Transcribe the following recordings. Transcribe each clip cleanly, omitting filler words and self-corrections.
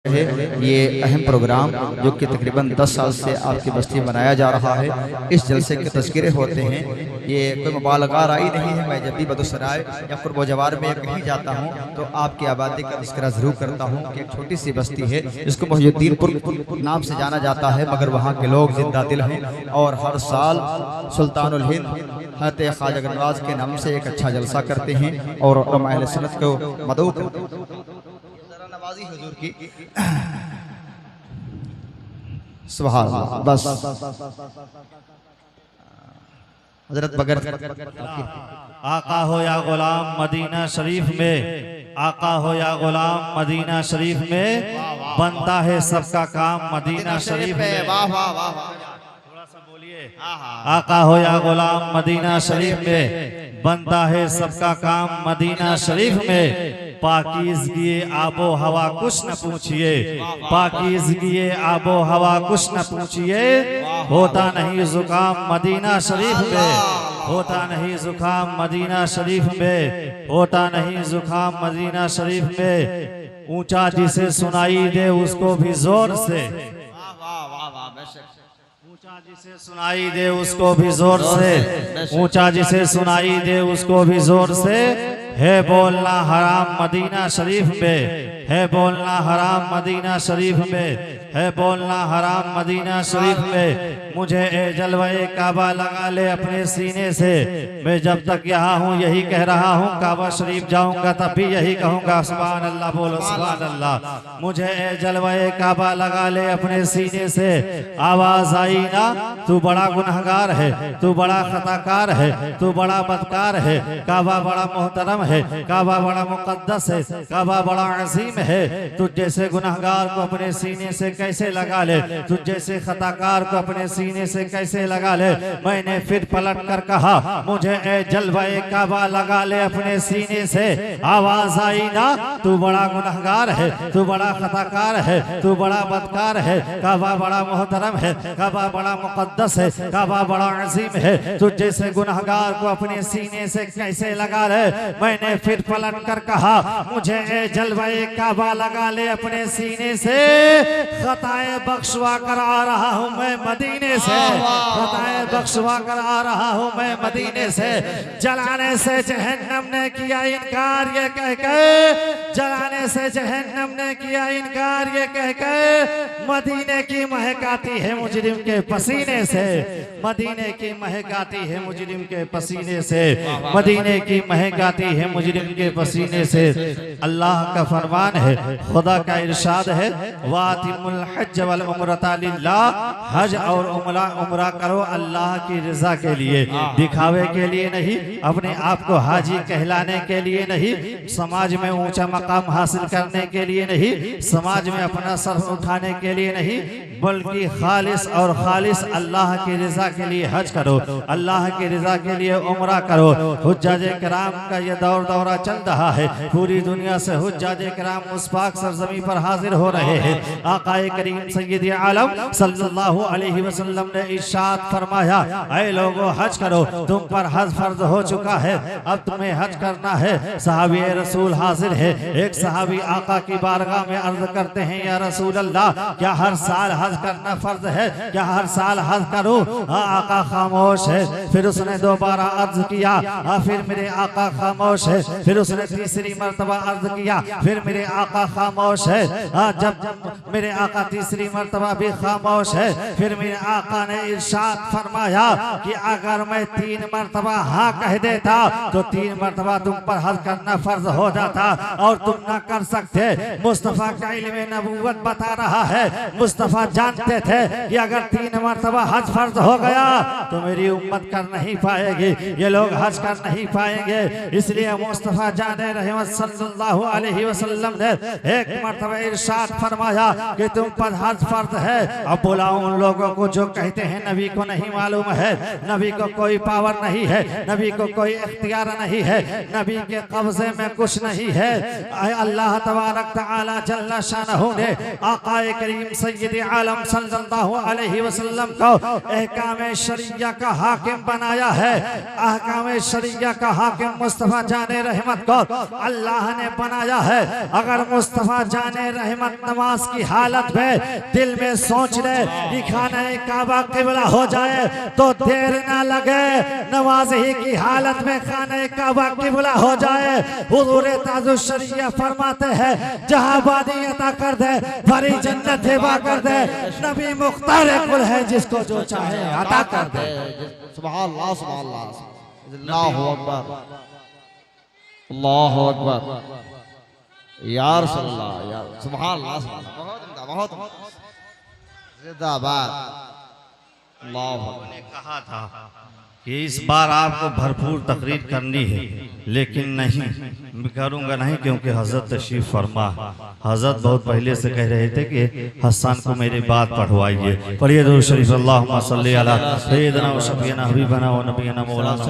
है ये अहम प्रोग्राम जो कि तकरीबन 10 साल से आपकी बस्ती में मनाया जा रहा है। इस जलसे के तज़किरे होते हैं, ये कोई मुबालगा राई नहीं है। मैं जब भी बदुसराय या कुर्ब जवार में कहीं जाता हूँ तो आपकी आबादी का तज़किरा ज़रूर करता हूँ कि एक छोटी सी बस्ती है जिसको मुहिउद्दीनपुर नाम से जाना जाता है, मगर वहाँ के लोग जिंदा दिल हैं और हर साल सुल्तानुल हिंद हज़रत ख्वाजा नवाज के नाम से एक अच्छा जलसा करते हैं और अहले सुन्नत को मदऊ करते हैं। नवाजी हुजूर की सुभान अल्लाह। बस हजरत बगर आका हो या गुलाम मदीना शरीफ में, आका हो या गुलाम मदीना शरीफ में, बनता है सबका काम मदीना शरीफ में। वाह वाह वाह, थोड़ा सा बोलिए। आका हो या गुलाम मदीना शरीफ में, बनता है सबका काम मदीना शरीफ में। पाकीज़गी आबो हवा कुछ न पूछिए, पाकीज़गी आबो हवा कुछ न पूछिए, होता नहीं जुकाम मदीना शरीफ में, होता नहीं जुकाम मदीना शरीफ में, होता नहीं जुकाम मदीना शरीफ में। ऊंचा जिसे सुनाई दे उसको भी जोर से, ऊंचा जिसे सुनाई दे उसको भी जोर से, ऊंचा जिसे सुनाई दे उसको भी जोर से। है बोलना हराम मदीना शरीफ में, है बोलना हराम मदीना शरीफ में, है बोलना हराम मदीना शरीफ में। मुझे ए जलवे काबा लगा ले अपने सीने से, मैं जब तक यहाँ हूँ यही कह रहा हूँ, काबा शरीफ जाऊँगा तब भी यही कहूँगा सुभान अल्लाह, बोलो सुभान अल्लाह। मुझे ए जलवे काबा लगा ले अपने सीने से, आवाज आई ना तू बड़ा गुनहगार है, तू बड़ा खताकार है, तू बड़ा बदकार है। काबा बड़ा मोहतरम है, काबा बड़ा मुकद्दस है, काबा बड़ा अजीम है। तुझ जैसे गुनहगार को अपने सीने से कैसे लगा ले, तुझ जैसे खताकार को अपने सीने से कैसे लगा ले। मैंने फिर पलट कर कहा मुझे ए जलवे काबा लगा ले अपने सीने से। आवाज आई ना तू बड़ा गुनहगार है, तू बड़ा खताकार है, तू बड़ा बदकार है। काबा बड़ा मोहतरम है, काबा बड़ा मुकद्दस है, काबा बड़ा अजीम है। तुझ जैसे गुनहगार को अपने सीने से कैसे लगा ले। मैंने फिर पलट कर कहा मुझे ए जलवे काबा लगा ले अपने सीने से। खताएं बख्शवा कर आ रहा हूँ मैं मदीने से, खताएं बख्शवा कर आ रहा हूँ मैं मदीने से। जलाने से जहन्नम ने किया इनकार ये कह के, जलाने से जहन्नम ने किया इनकार ये कह के। मदीने की महक आती है मुजरिम के पसीने से, मदीने की महक आती है मुजरिम के पसीने से, मदीने की महक आती है मुजरिम के पसीने से। अल्लाह का फरमान है, खुदा का इरशाद है, वातिमुल हज वल उम्रता लिल्लाह। हज और उम्रा करो अल्लाह की रजा के लिए, दिखावे के लिए नहीं, अपने आप को हाजी कहलाने के लिए नहीं, समाज में ऊंचा मकाम हासिल करने के लिए नहीं, समाज में अपना सर उठाने के लिए नहीं, बल्कि खालिस और खालिस अल्लाह की रजा के लिए हज करो, अल्लाह की रजा के लिए उम्रा करो। हुज्जाज किराम का ये दौरा चल रहा है, पूरी दुनिया से हुज्जाज किराम उस पाक सरजमी पर हाजिर हो रहे हैं। आकाए करीम सय्यद आलम सल्लल्लाहु अलैहि वसल्लम ने इरशाद फरमाया, ऐ लोगों हज करो, तुम पर हज फर्ज हो चुका है, अब तुम्हें हज करना है। सहाबी रसूल हाजिर है, एक सहाबी आका की बारगाह में अर्ज करते हैं, या रसूल अल्लाह क्या हर साल हज करना फर्ज है, क्या हर साल हज करूं? आका खामोश है। फिर उसने दोबारा अर्ज किया, फिर मेरे आका खामोश है। फिर उसने तीसरी मर्तबा अर्ज किया, फिर मेरे आका खामोश है। जब मेरे आका तीसरी मर्तबा भी खामोश है, फिर मेरे आका ने इरशाद फरमाया कि अगर मैं 3 मर्तबा हाँ कह देता तो 3 मर्तबा तुम पर हज करना फर्ज हो जाता और तुम ना कर सकते। मुस्तफा का इल्म नबूवत बता रहा है, मुस्तफा जानते थे कि अगर 3 मर्तबा हज फर्ज हो गया तो मेरी उम्मत कर नहीं पाएगी, ये लोग हज कर नहीं पाएंगे। इसलिए मुस्तफा जाने रहमत सल्लल्लाहु अलैहि वसल्लम ने एक मर्तबा इरशाद फरमाया, कि तुम पर हज फर्ज है। अब बोला उन लोगों को जो कहते हैं नबी को नहीं मालूम है, नबी को कोई पावर नहीं है, नबी को कोई इख्तियार नहीं है, नबी के कब्जे में कुछ नहीं है। अल्लाह तबारक तआला जल्ल शानहू ने आकाए करीम सय्यद आलम सल्लल्लाहु अलैहि वसल्लम को अहकाम शरिया का हाकिम बनाया है। अहकाम शरिया का हाकिम मुस्तफा जाने रहमत को अल्लाह ने बनाया है। अगर मुस्तफा जाने रहमत नमाज की हालत में दिल में सोच ले कि खाना काबा किबला हो जाए तो देर ना लगे, नमाज ही की हालत में खाना काबा किबला हो जाए। हुजूर ताजुल शरिया फरमाते हैं जहां वादी अता कर दे भरी जन्नत हिबा कर दे, नबी मुख्तार कुल है जिसको जो चाहे अता कर दे। सुभान अल्लाह, सुभान अल्लाह, अल्लाहु अकबर, अल्लाहु अकबर, या रसूल अल्लाह, या सुभान अल्लाह, सुभान अल्लाह, बहुत उम्दा, बहुत जिंदाबाद। अल्लाहु अकबर। ने कहा था कि इस बार आपको भरपूर तकरीर करनी है, लेकिन नहीं, मैं करूँगा नहीं क्योंकि हजरत तशरीफ फरमा। हजरत बहुत पहले से कह रहे थे कि हसन को मेरी बात पढ़वाइए। पढ़िए दुरूद शरीफ, अल्लाहुम्मा सल्ली अला सय्यिदना व शफीना हबीबना व नबीना मौलाना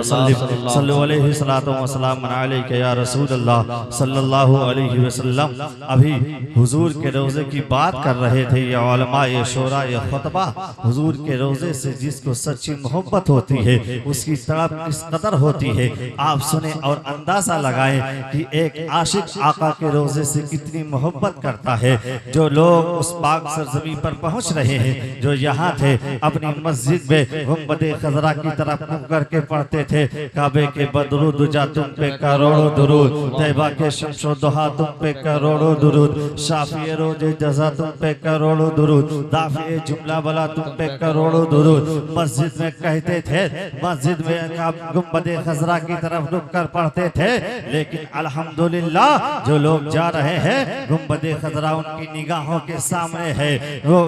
सल्लल्लाहु अलैहि सलातो व सलाम अलैका या रसूल अल्लाह सल्लल्लाहु अलैहि वसल्लम। अभी हुजूर के रोज़े की बात कर रहे थे, ये उलमा, ये शोरा, ये खुतबा। हुजूर के रोज़े से जिसको सच्ची मोहब्बत होती है उसकी तरफ इस कदर होती है। आप सुने और अंदाजा लगाएं कि एक आशिक आका के रोज़े से कितनी मोहब्बत करता है। जो लोग उस पाक सरजमी पर पहुंच रहे हैं, जो यहाँ थे अपनी मस्जिद में गुंबदे खजरा की तरफ मुँह करके पढ़ते थे, काबे के बदरू दुजा तुम पे करोड़ों दुरूद, तैबा के शम्सो दुहा तुम पे करोड़ों दुरूद, शाफी रोजे जजा तुम पे करोड़ों दुरूद, दाफे जुमला बला तुम पे करोड़ों दुरूद। मस्जिद में कहते थे, मस्जिद में गुंबदे खजरा की तरफ रुक कर पढ़ते थे। लेकिन अल्हम्दुलिल्लाह जो लोग जा रहे हैं, गुंबदे खजरा उनकी निगाहों के सामने है। वो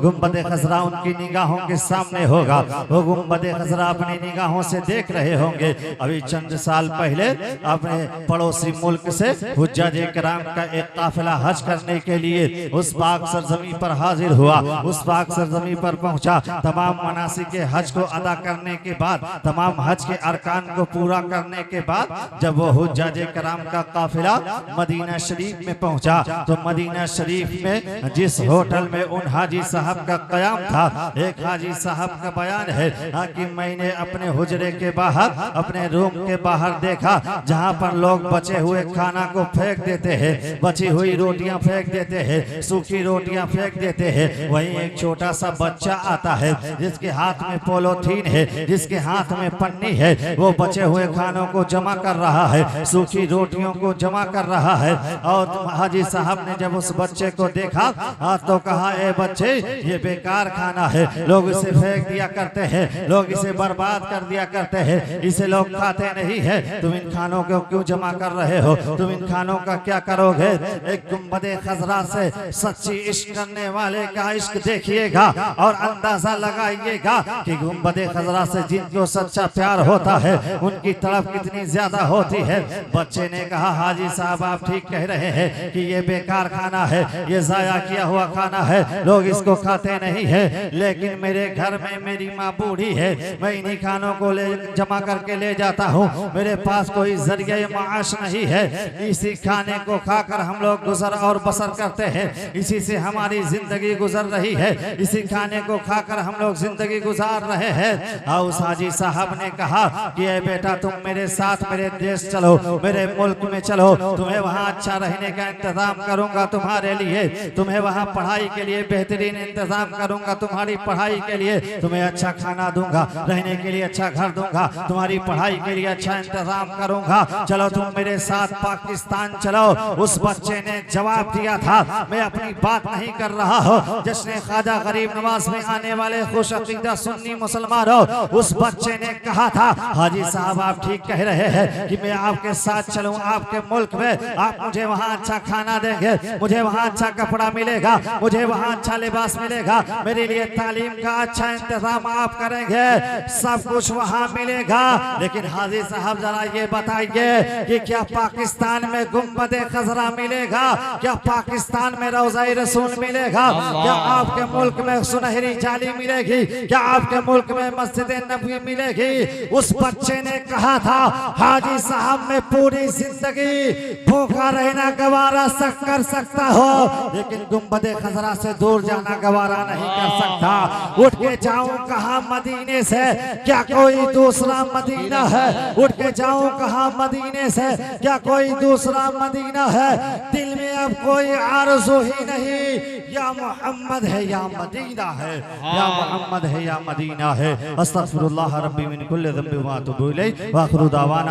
गुंबदे खजरा उनकी निगाहों के सामने होगा। वो गुंबदे खजरा अपनी निगाहों से देख रहे होंगे। अभी चंद साल पहले अपने पड़ोसी मुल्क से हुज्जाज किराम का एक काफिला हज करने के लिए उस पाक सरजमी पर हाजिर हुआ। उस पाक सरजमी पर पहुंचा। तमाम मनासिक के हज को अदा करने के बाद, तमाम हज के अरकान को पूरा करने के बाद जब वो हुज्जाज किराम का काफिला मदीना शरीफ में पहुंचा तो मदीना शरीफ में जिस होटल में उन हाजी साहब का कयाम था, एक हाजी साहब का बयान है कि मैंने अपने हुजरे के बाहर, अपने रूम के बाहर देखा जहां पर लोग बचे हुए खाना को फेंक देते हैं, बची हुई रोटियां फेंक देते हैं, सूखी रोटियां फेंक देते हैं। वहीं एक छोटा सा बच्चा आता है जिसके हाथ में पोलोथीन है, जिसके हाथ में पन्नी है, वो बचे हुए खानों को जमा कर रहा है, सूखी रोटियों को जमा कर रहा है। और हाजी साहब ने जब उस बच्चे को देखा तो कहा, ए बच्चे, ये बेकार खाना है, लोग इसे फेंक दिया करते हैं, लोग इसे बर्बाद कर दिया करते हैं, इसे लोग खाते नहीं है, तुम इन खानों को क्यों जमा कर रहे हो, तुम इन खानों का क्या करोगे। एक गुंबदे खजरा से सच्ची इश्क करने वाले का इश्क देखिएगा और अंदाजा लगाइएगा कि गुंबदे खजरा से जिनको सच्चा प्यार होता है उनकी तड़प कितनी ज्यादा होती है। बच्चे ने कहा, हाजी साहब आप ठीक कह रहे हैं कि ये बेकार खाना है, ये जाया किया हुआ खाना है, लोग इसको खाते नहीं है, लेकिन मेरे घर में मेरी माँ बूढ़ी है, मैं इन्हीं खानों को ले जमा करके ले जाता हूँ, मेरे पास कोई जरिया माश नहीं है, इसी खाने को खाकर हम लोग गुजर और बसर करते हैं, इसी से हमारी जिंदगी गुजर रही है, इसी खाने को खाकर हम लोग जिंदगी गुजार रहे हैं। और उस हाजी साहब ने कहा कि ए बेटा, तुम मेरे साथ मेरे देश चलो, मेरे मुल्क में चलो, तुम्हें वहाँ अच्छा रहने का इंतजाम करूंगा तुम्हारे लिए, तुम्हें वहाँ पढ़ाई के लिए बेहतरीन इंतजाम करूंगा, तुम्हारी पढ़ाई के लिए तुम्हें अच्छा खाना दूंगा, रहने के लिए अच्छा घर दूंगा, तुम्हारी पढ़ाई के लिए अच्छा इंतजाम करूंगा, चलो तुम मेरे साथ पाकिस्तान चलो। उस बच्चे ने जवाब दिया था, मैं अपनी बात नहीं कर रहा हूँ, जश्न ख्वाजा गरीब नवाज में आने वाले खुश अकीदा सुन्नी मुसलमानों, उस बच्चे ने कहा था, हाजी साहब आप ठीक कह रहे हैं कि मैं आपके साथ चलूं आपके मुल्क में, आप मुझे वहाँ अच्छा खाना देंगे, मुझे वहाँ अच्छा कपड़ा मिलेगा, मुझे वहाँ अच्छा लिबास मिलेगा, मेरे लिए तालीम का अच्छा इंतजाम आप करेंगे, सब कुछ वहाँ मिलेगा। लेकिन हाजी साहब जरा ये बताइए कि क्या पाकिस्तान में गुंबद खजरा मिलेगा, क्या पाकिस्तान में रोज़ा रसूल मिलेगा, क्या आपके मुल्क में सुनहरी जाली मिलेगी, क्या आपके मुल्क में मस्जिद नबवी मिलेगी? उस बच्चे ने कहा था हाजी साहब मैं पूरी जिंदगी भूखा रहना गवारा कर सकता हो, लेकिन गुंबद खजरा से दूर जाना गवारा नहीं कर सकता। उठ के जाऊं कहाँ मदीने से, क्या कोई दूसरा मदीना है? उठ के जाऊं कहाँ मदीने से, क्या कोई दूसरा मदीना है? दिल में अब कोई आरज़ू ही नहीं, या मोहम्मद है या मदीना है, या मोहम्मद है या मदीना है। अस्तगफिरुल्लाह रब्बी मिन कुल्लि ज़ंबि व अतूबु इलैह व आखिरु दावाना।